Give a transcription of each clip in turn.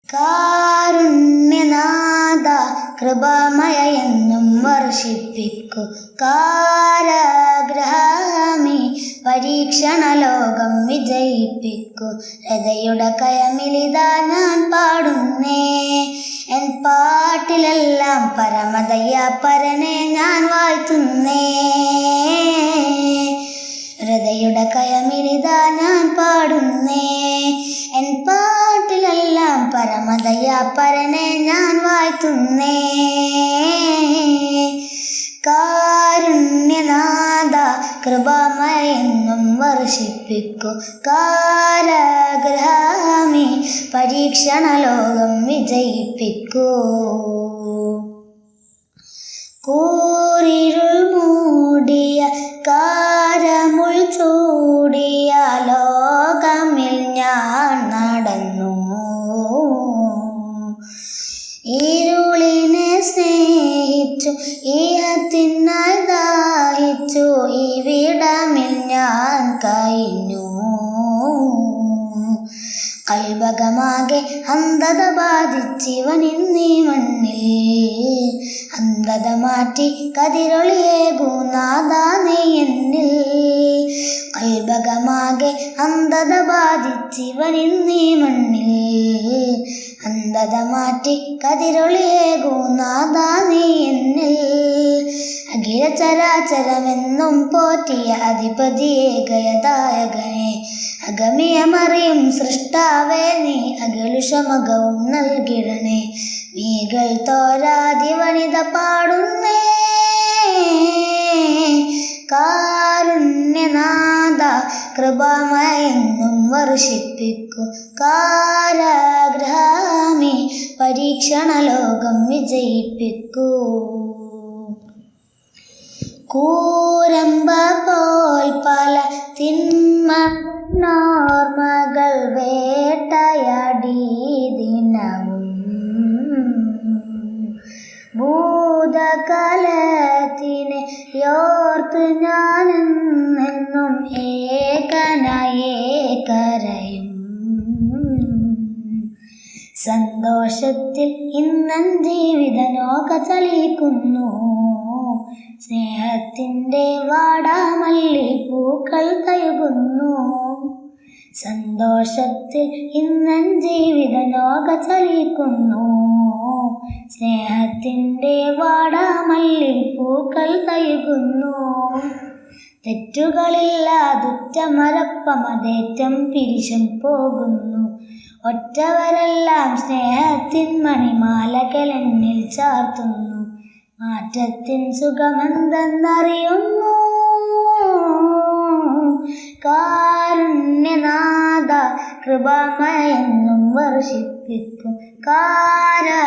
കാരുണ്യനാഥ കൃപാമയ എന്നും വർഷിപ്പിക്കൂ. കാരാഗ്രഹമീ പരീക്ഷണ ലോകം വിജയിപ്പിക്കൂ. ഹൃദയുടെ കയമിലിതാ ഞാൻ പാടുന്നേ, എൻ പാട്ടിലെല്ലാം പരമദയാപരനെ ഞാൻ വാഴ്ത്തുന്നേ. ഹൃദയുടെ കയമിലിതാ ഞാൻ പാടുന്നേ, എൻ പാട്ടിലെല്ലാം പരമദയാപരനെ ഞാൻ വാഴ്ത്തുന്നേ. കാരുണ്യനാഥ കൃപാമയ എന്നും വർഷിപ്പിക്കൂ. കാരാഗ്രഹമീ പരീക്ഷണ ലോകം വിജയിപ്പിക്കൂ. കൂരിരുൾ മൂടിയ കാരമുൾ ചൂടിയ ലോകമിൽ ഞാൻ നടന്നു. ഇരുളിനെ സ്നേഹിച്ചു, ഇഹത്തിനായി ദാഹിച്ചു, ഇവിടമിൽ ഞാൻ കഴിഞ്ഞു. കൽബകമാകെ അന്ധത ബാധിച്ചിവനിന്നീ മണ്ണിൽ, അന്ധത മാറ്റി കതിരൊളിയേകൂ നാഥാ നീ എന്നിൽ. കൽബകമാകെ അന്ധത ബാധിച്ചിവനിന്നീ മണ്ണിൽ, അന്ധത മാറ്റി കതിരൊളിയേകൂ നാഥാ നീ എന്നിൽ. അഖില ചരാചരമെന്നും പോറ്റിയ അധിപതിയെ ഗയദായകനെ, അഗമിയമറിയും സൃഷ്ടാവേ നീ അകലുഷമകവും നൽകിടണേ. നീകൾ തോരാതി വനിത പാടുന്നേ, കാരുണ്യനാഥ കൃപാമയ എന്നും വർഷിപ്പിക്കൂ. കാരാഗ്രഹമീ പരീക്ഷണ ലോകം വിജയിപ്പിക്കൂ. കൂരമ്പ പോൽ പല തിന്മകൾ വേട്ടയാടി ദിനവും, ഭൂതകാലത്തിനെ യോർത്ത് ഞാനെന്നും ഏകനായേ കരയും. സന്തോഷത്തിൽ ഇന്നൻ ജീവിത നോക ചലിക്കുന്നു. സ്നേഹത്തിൻ്റെ വാടാമല്ലിപ്പൂക്കൾ തഴുകുന്നു. സന്തോഷത്തിൽ ഇന്നൻ ജീവിത നോക ചലിക്കുന്നു. സ്നേഹത്തിൻ്റെ വാടാമല്ലിപ്പൂക്കൾ തഴുകുന്നു. തെറ്റുകളില്ലാതുറ്റമരപ്പമതേറ്റം പിരിശം പോകുന്നു. ഒറ്റവരെല്ലാം സ്നേഹത്തിൻ മണിമാലകളെന്നിൽ ചാർത്തുന്നു. മാറ്റത്തിൻ സുഖമെന്തെന്നറിയുന്നു. കാരുണ്യനാഥ കൃപാമയ എന്നും വർഷിപ്പിക്കൂ. കാരാഗ്രഹമീ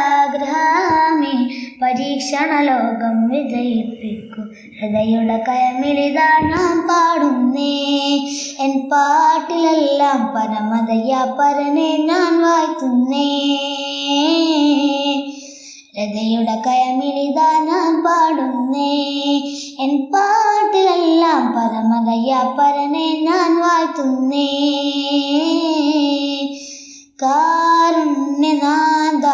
പരീക്ഷണ ലോകം വിജയിപ്പിക്കൂ. ഹൃദയുടെ കയമിലിതാ ഞാൻ പാടുന്നേ, എൻ പാട്ടിലെല്ലാം പരമദയാപരനെ ഞാൻ വാഴ്ത്തുന്നേ. ഹൃദയുടെ കയമിലിതാ ഞാൻ പാടുന്നേ, എൻ പാട്ടിലെല്ലാം പരമദയാപരനെ ഞാൻ വാഴ്ത്തുന്നേ. കാരുണ്യനാഥ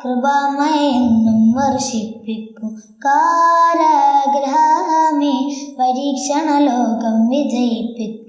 കൃപാമയ എന്നും വർഷിപ്പിക്കൂ. കാരാഗ്രഹമീ പരീക്ഷണ ലോകം വിജയിപ്പിക്കൂ.